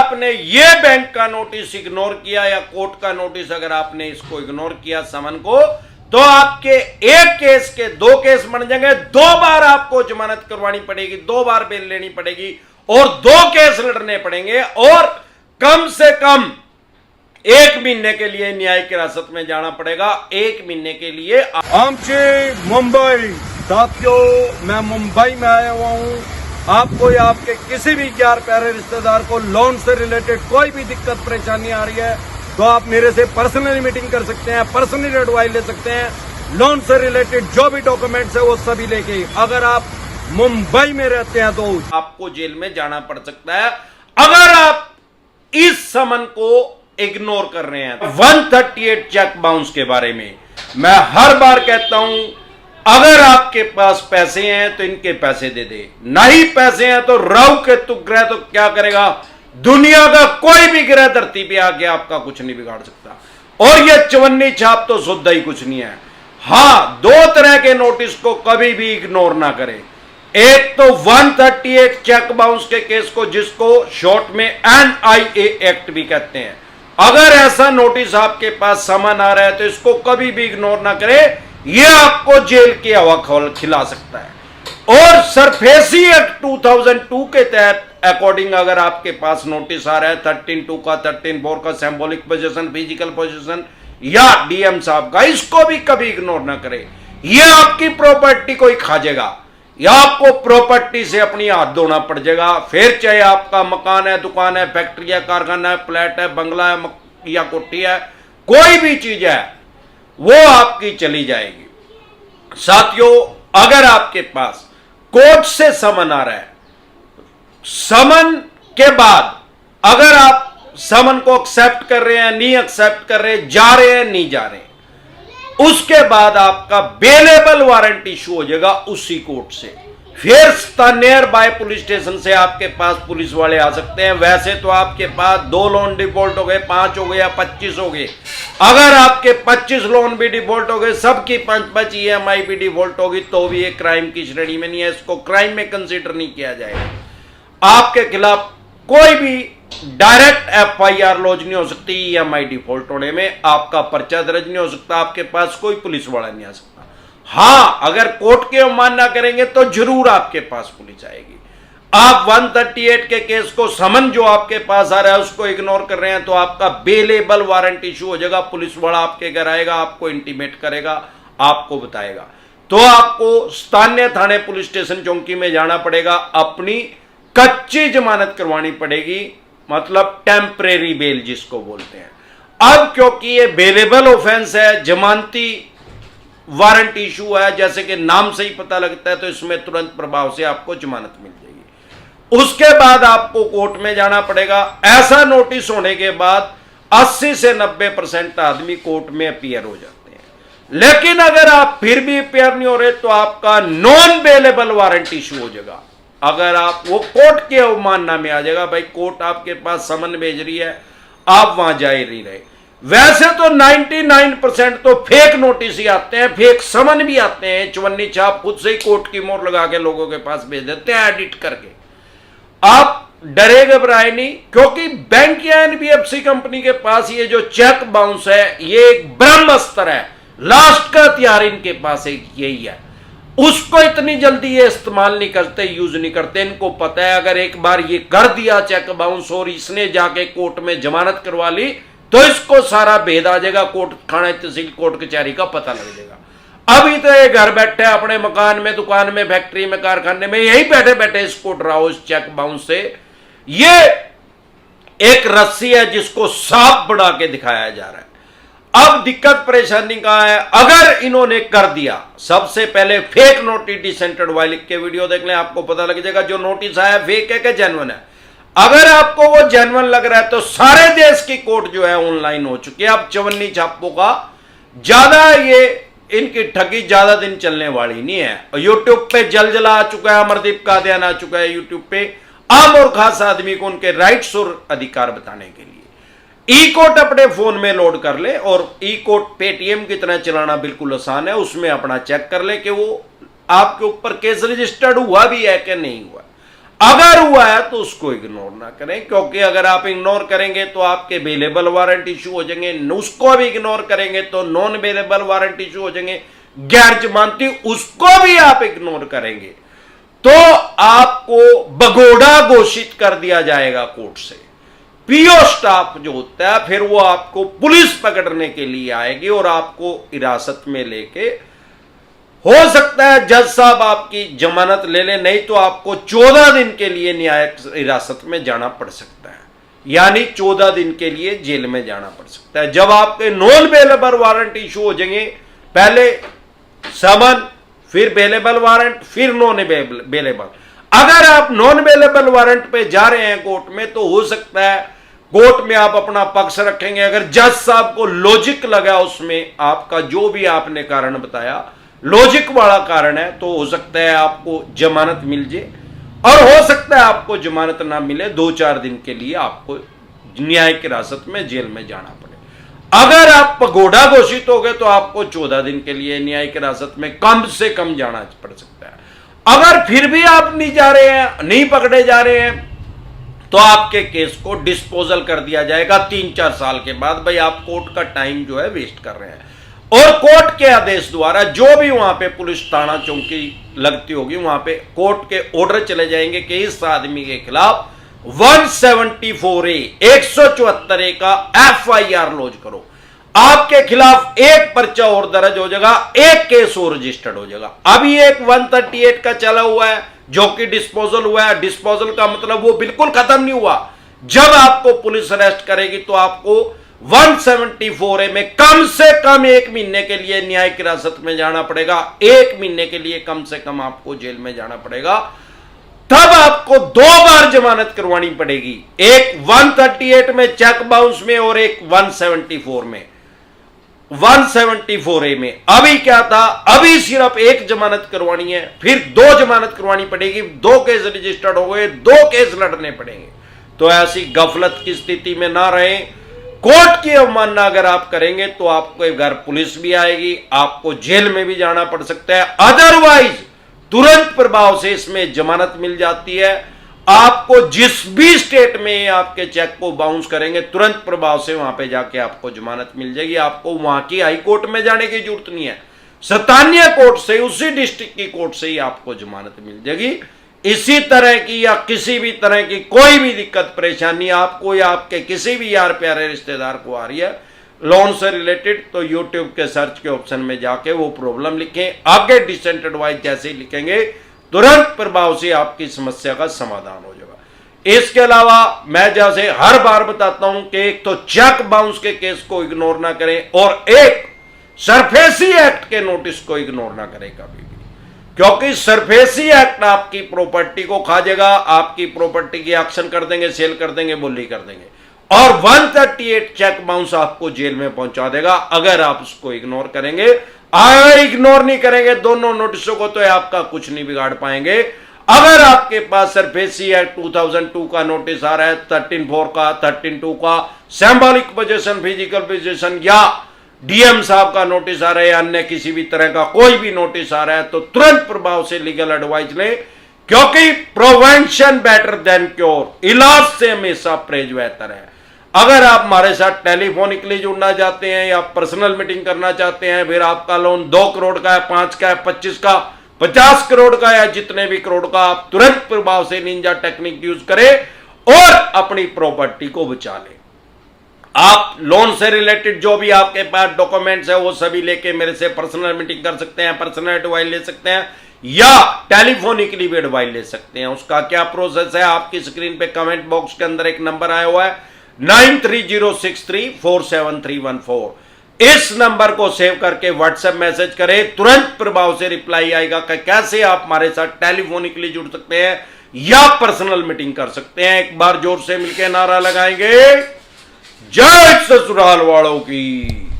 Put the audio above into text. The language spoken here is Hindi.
आपने ये बैंक का नोटिस इग्नोर किया या कोर्ट का नोटिस अगर आपने इसको इग्नोर किया समन को, तो आपके एक केस के 2 केस बन जाएंगे। 2 बार आपको जमानत करवानी पड़ेगी, 2 बार बेल लेनी पड़ेगी और 2 केस लड़ने पड़ेंगे और कम से कम 1 महीने के लिए न्यायिक हिरासत में जाना पड़ेगा। 1 महीने के लिए। आमची मुंबई साथियों, मैं मुंबई में आया हुआ हूँ। आपको या आपके किसी भी प्यार प्यारे रिश्तेदार को लोन से रिलेटेड कोई भी दिक्कत परेशानी आ रही है तो आप मेरे से पर्सनली मीटिंग कर सकते हैं, पर्सनली एडवाइस ले सकते हैं। लोन से रिलेटेड जो भी डॉक्यूमेंट्स है वो सभी लेके, अगर आप मुंबई में रहते हैं तो आपको जेल में जाना पड़ सकता है अगर आप इस समन को इग्नोर कर रहे हैं। 138 चेक बाउंस के बारे में मैं हर बार कहता हूं, अगर आपके पास पैसे हैं तो इनके पैसे दे दे, नहीं पैसे हैं तो राहु केतु ग्रह तो क्या करेगा, दुनिया का कोई भी ग्रह धरती पे आके आपका कुछ नहीं बिगाड़ सकता। और ये चवन्नी छाप तो शुद्ध ही कुछ नहीं है। हां, 2 तरह के नोटिस को कभी भी इग्नोर ना करें। एक तो 138 चेक बाउंस के केस को, जिसको शॉर्ट में NIA एक्ट भी कहते हैं। अगर ऐसा नोटिस आपके पास समन आ रहा है तो इसको कभी भी इग्नोर ना करें, यह आपको जेल की हवा खिला सकता है। और सरफेसी एक्ट 2002 के तहत अकॉर्डिंग अगर आपके पास नोटिस आ रहा है 13(2) का, 13(4) का, सिंबॉलिक पोजीशन, फिजिकल पोजीशन या DM साहब का, इसको भी कभी इग्नोर ना करें। यह आपकी प्रॉपर्टी को ही खा जाएगा या आपको प्रॉपर्टी से अपनी हाथ धोना पड़ जाएगा। फिर चाहे आपका मकान है, दुकान है, फैक्ट्री है, कारखाना है, फ्लैट है, बंगला है या कोठी है, कोई भी चीज है वो आपकी चली जाएगी। साथियों, अगर आपके पास कोर्ट से समन आ रहा है, समन के बाद अगर आप समन को एक्सेप्ट कर रहे हैं, नहीं एक्सेप्ट कर रहे, जा रहे हैं, नहीं जा रहे, उसके बाद आपका बेलेबल वारंट इशू हो जाएगा उसी कोर्ट से। फिर नियर बाय पुलिस स्टेशन से आपके पास पुलिस वाले आ सकते हैं। वैसे तो आपके पास 2 लोन डिफॉल्ट हो गए, 5 हो गए या 25 हो गए। अगर आपके 25 लोन भी डिफॉल्ट हो गए, सबकी 5-5 EMI भी डिफॉल्ट होगी, तो भी ये क्राइम की श्रेणी में नहीं है, इसको क्राइम में कंसीडर नहीं किया जाएगा। आपके खिलाफ कोई भी डायरेक्ट FIR लॉन्च नहीं हो सकती। EMI डिफॉल्ट होने में आपका पर्चा दर्ज नहीं हो सकता, आपके पास कोई पुलिस वाला नहीं आ सकता। हां, अगर कोर्ट के अवमानना करेंगे तो जरूर आपके पास पुलिस आएगी। आप 138 के केस को, समन जो आपके पास आ रहा है उसको इग्नोर कर रहे हैं तो आपका बेलेबल वारंट इशू हो जाएगा। पुलिस वाला आपके घर आएगा, आपको इंटीमेट करेगा, आपको बताएगा, तो आपको स्थानीय थाने पुलिस स्टेशन चौकी में जाना पड़ेगा, अपनी कच्ची जमानत करवानी पड़ेगी, मतलब टेम्परेरी बेल जिसको बोलते हैं। अब क्योंकि ये बेलेबल ऑफेंस है, जमानती वारंट इशू है, जैसे कि नाम से ही पता लगता है, तो इसमें तुरंत प्रभाव से आपको जमानत मिल जाएगी। उसके बाद आपको कोर्ट में जाना पड़ेगा। ऐसा नोटिस होने के बाद 80 से 90% आदमी कोर्ट में अपीयर हो जाते हैं। लेकिन अगर आप फिर भी अपीयर नहीं हो रहे तो आपका नॉन बेलेबल वारंट इशू हो जाएगा। अगर आप वो कोर्ट के अवमानना में आ जाएगा, भाई कोर्ट आपके पास समन भेज रही है, आप वहां जा ही नहीं रहे। वैसे तो 99% तो फेक नोटिस ही आते हैं, फेक समन भी आते हैं, चवन्नी छाप खुद से ही कोर्ट की मोहर लगा के लोगों के पास भेज देते हैं एडिट करके। आप डरे घबराए नहीं, क्योंकि बैंक या NBFC कंपनी के पास ये जो चेक बाउंस है ये एक ब्रह्मास्त्र है, लास्ट का हथियार इनके पास एक यही है। उसको इतनी जल्दी ये इस्तेमाल नहीं करते, यूज नहीं करते। इनको पता है अगर एक बार ये कर दिया चेक बाउंस और इसने जाके कोर्ट में जमानत करवा ली तो इसको सारा भेद आ जाएगा, कोर्ट, थाना, तहसील, कोर्ट कचहरी का पता लग जाएगा। अभी तो ये घर बैठे अपने मकान में, दुकान में, फैक्ट्री में, कारखाने में, यही बैठे बैठे इसको डराओ इस चेक बाउंस से। ये एक रस्सी है जिसको सांप बढ़ा के दिखाया जा रहा है। अब दिक्कत परेशानी कहां है, अगर इन्होंने कर दिया, सबसे पहले फेक नोटिस डिसेंटेड वाई लिख के वीडियो देख लें, आपको पता लग जाएगा जो नोटिस आया फेक है कि जेन्युइन है। अगर आपको वो जेन्युइन लग रहा है तो सारे देश की कोर्ट जो है ऑनलाइन हो चुकी है। अब चवन्नी छापों का ज्यादा ये इनकी ठगी ज्यादा दिन चलने वाली नहीं है। यूट्यूब पे जलजला आ चुका है, अमरदीप कादियान आ चुका है यूट्यूब पे, आम और खास आदमी को उनके राइट्स और अधिकार बताने के लिए। ई कोर्ट अपने फोन में लोड कर ले और ई कोर्ट पेटीएम की तरह चलाना बिल्कुल आसान है। उसमें अपना चेक कर ले कि वो आपके ऊपर केस रजिस्टर्ड हुआ भी है कि नहीं हुआ। अगर हुआ है तो उसको इग्नोर ना करें, क्योंकि अगर आप इग्नोर करेंगे तो आपके अवेलेबल वारंट इशू हो जाएंगे, उसको भी इग्नोर करेंगे तो नॉन अवेलेबल वारंट इशू हो जाएंगे, गैर जमानती उसको भी आप इग्नोर करेंगे तो आपको भगोड़ा घोषित कर दिया जाएगा कोर्ट से। पीओ स्टाफ जो होता है फिर वो आपको पुलिस पकड़ने के लिए आएगी और आपको हिरासत में लेके, हो सकता है जज साहब आपकी जमानत ले ले, नहीं तो आपको 14 दिन के लिए न्यायिक हिरासत में जाना पड़ सकता है, यानी 14 दिन के लिए जेल में जाना पड़ सकता है। जब आपके नॉन बेलेबल वारंट इशू हो जाएंगे, पहले समन, फिर बेलेबल वारंट, फिर नॉन बेलेबल। अगर आप नॉन बेलेबल वारंट पे जा रहे हैं कोर्ट में तो हो सकता है कोर्ट में आप अपना पक्ष रखेंगे, अगर जज साहब को लॉजिक लगा उसमें आपका जो भी आपने कारण बताया लॉजिक वाला कारण है, तो हो सकता है आपको जमानत मिल जाए और हो सकता है आपको जमानत ना मिले, 2-4 दिन के लिए आपको न्यायिक हिरासत में जेल में जाना पड़े। अगर आप पगोड़ा घोषित हो गए तो आपको 14 दिन के लिए न्यायिक हिरासत में कम से कम जाना पड़ सकता है। अगर फिर भी आप नहीं जा रहे हैं, नहीं पकड़े जा रहे हैं, तो आपके केस को डिस्पोजल कर दिया जाएगा 3-4 साल के बाद। भाई आप कोर्ट का टाइम जो है वेस्ट कर रहे हैं। और कोर्ट के आदेश द्वारा जो भी वहां पे पुलिस थाना चौकी लगती होगी वहां पे कोर्ट के ऑर्डर चले जाएंगे कि इस आदमी के खिलाफ 174A 174A का FIR लॉन्च करो, आपके खिलाफ एक पर्चा और दर्ज हो जाएगा, एक केस और रजिस्टर्ड हो जाएगा। अभी एक 138 का चला हुआ है जो कि डिस्पोजल हुआ है। डिस्पोजल का मतलब वो बिल्कुल खत्म नहीं हुआ। जब आपको पुलिस अरेस्ट करेगी तो आपको 174A में कम से कम 1 महीने के लिए न्यायिक हिरासत में जाना पड़ेगा, 1 महीने के लिए कम से कम आपको जेल में जाना पड़ेगा। तब आपको 2 बार जमानत करवानी पड़ेगी, एक 138 में चेक बाउंस में और एक 174 में। 174A में अभी क्या था, अभी सिर्फ एक जमानत करवानी है, फिर 2 जमानत करवानी पड़ेगी, 2 केस रजिस्टर्ड हो गए, 2 केस लड़ने पड़ेंगे। तो ऐसी गफलत की स्थिति में ना रहें। कोर्ट की अवमानना अगर आप करेंगे तो आपके घर पुलिस भी आएगी, आपको जेल में भी जाना पड़ सकता है। अदरवाइज तुरंत प्रभाव से इसमें जमानत मिल जाती है। आपको जिस भी स्टेट में आपके चेक को बाउंस करेंगे तुरंत प्रभाव से वहां पे जाके आपको जमानत मिल जाएगी। आपको वहां की हाई कोर्ट में जाने की जरूरत नहीं है, स्थानीय कोर्ट से, उसी डिस्ट्रिक्ट की कोर्ट से ही आपको जमानत मिल जाएगी। इसी तरह की या किसी भी तरह की कोई भी दिक्कत परेशानी आपको या आपके किसी भी यार प्यारे रिश्तेदार को आ रही है लोन से रिलेटेड, तो यूट्यूब के सर्च के ऑप्शन में जाके वो प्रॉब्लम लिखें, आगे डिसेंट एडवाइस जैसे ही लिखेंगे तुरंत प्रभाव से आपकी समस्या का समाधान हो जाएगा। इसके अलावा मैं जैसे हर बार बताता हूं कि एक तो चेक बाउंस के केस को इग्नोर ना करें और एक सरफेसी एक्ट के नोटिस को इग्नोर ना करें कभी भी, क्योंकि सरफेसी एक्ट आपकी प्रॉपर्टी को खा जाएगा, आपकी प्रॉपर्टी की एक्शन कर देंगे, सेल कर देंगे, बोली कर देंगे, और 138 चेक बाउंस आपको जेल में पहुंचा देगा अगर आप उसको इग्नोर करेंगे। अगर इग्नोर नहीं करेंगे दोनों नोटिसों को तो आपका कुछ नहीं बिगाड़ पाएंगे। अगर आपके पास सरफेसी एक्ट 2002 का नोटिस आ रहा है, 13(4) का, 13(2) का, सिंबॉलिक पोजीशन, फिजिकल पोजीशन, या डीएम साहब का नोटिस आ रहा है, अन्य किसी भी तरह का कोई भी नोटिस आ रहा है, तो तुरंत प्रभाव से लीगल एडवाइस लें, क्योंकि प्रिवेंशन बेटर देन क्योर, इलाज से हमेशा परहेज बेहतर है। अगर आप हमारे साथ टेलीफोनिकली जुड़ना चाहते हैं या पर्सनल मीटिंग करना चाहते हैं, फिर आपका लोन 2 करोड़ का है, 5 का है, 25 का, 50 करोड़ का या जितने भी करोड़ का, आप तुरंत प्रभाव से निंजा टेक्निक यूज करें और अपनी प्रॉपर्टी को बचा लें। आप लोन से रिलेटेड जो भी आपके पास डॉक्यूमेंट्स है वो सभी लेके मेरे से पर्सनल मीटिंग कर सकते हैं, पर्सनल एडवाइस ले सकते हैं या टेलीफोनिकली भी एडवाइस ले सकते हैं। उसका क्या प्रोसेस है, आपकी स्क्रीन पे कमेंट बॉक्स के अंदर एक नंबर आया हुआ है 9306347314। इस नंबर को सेव करके व्हाट्सएप मैसेज करें, तुरंत प्रभाव से रिप्लाई आएगा कि कैसे आप हमारे साथ टेलीफोनिकली जुड़ सकते हैं या पर्सनल मीटिंग कर सकते हैं। एक बार जोर से मिलकर नारा लगाएंगे, जय ससुराल वालों की।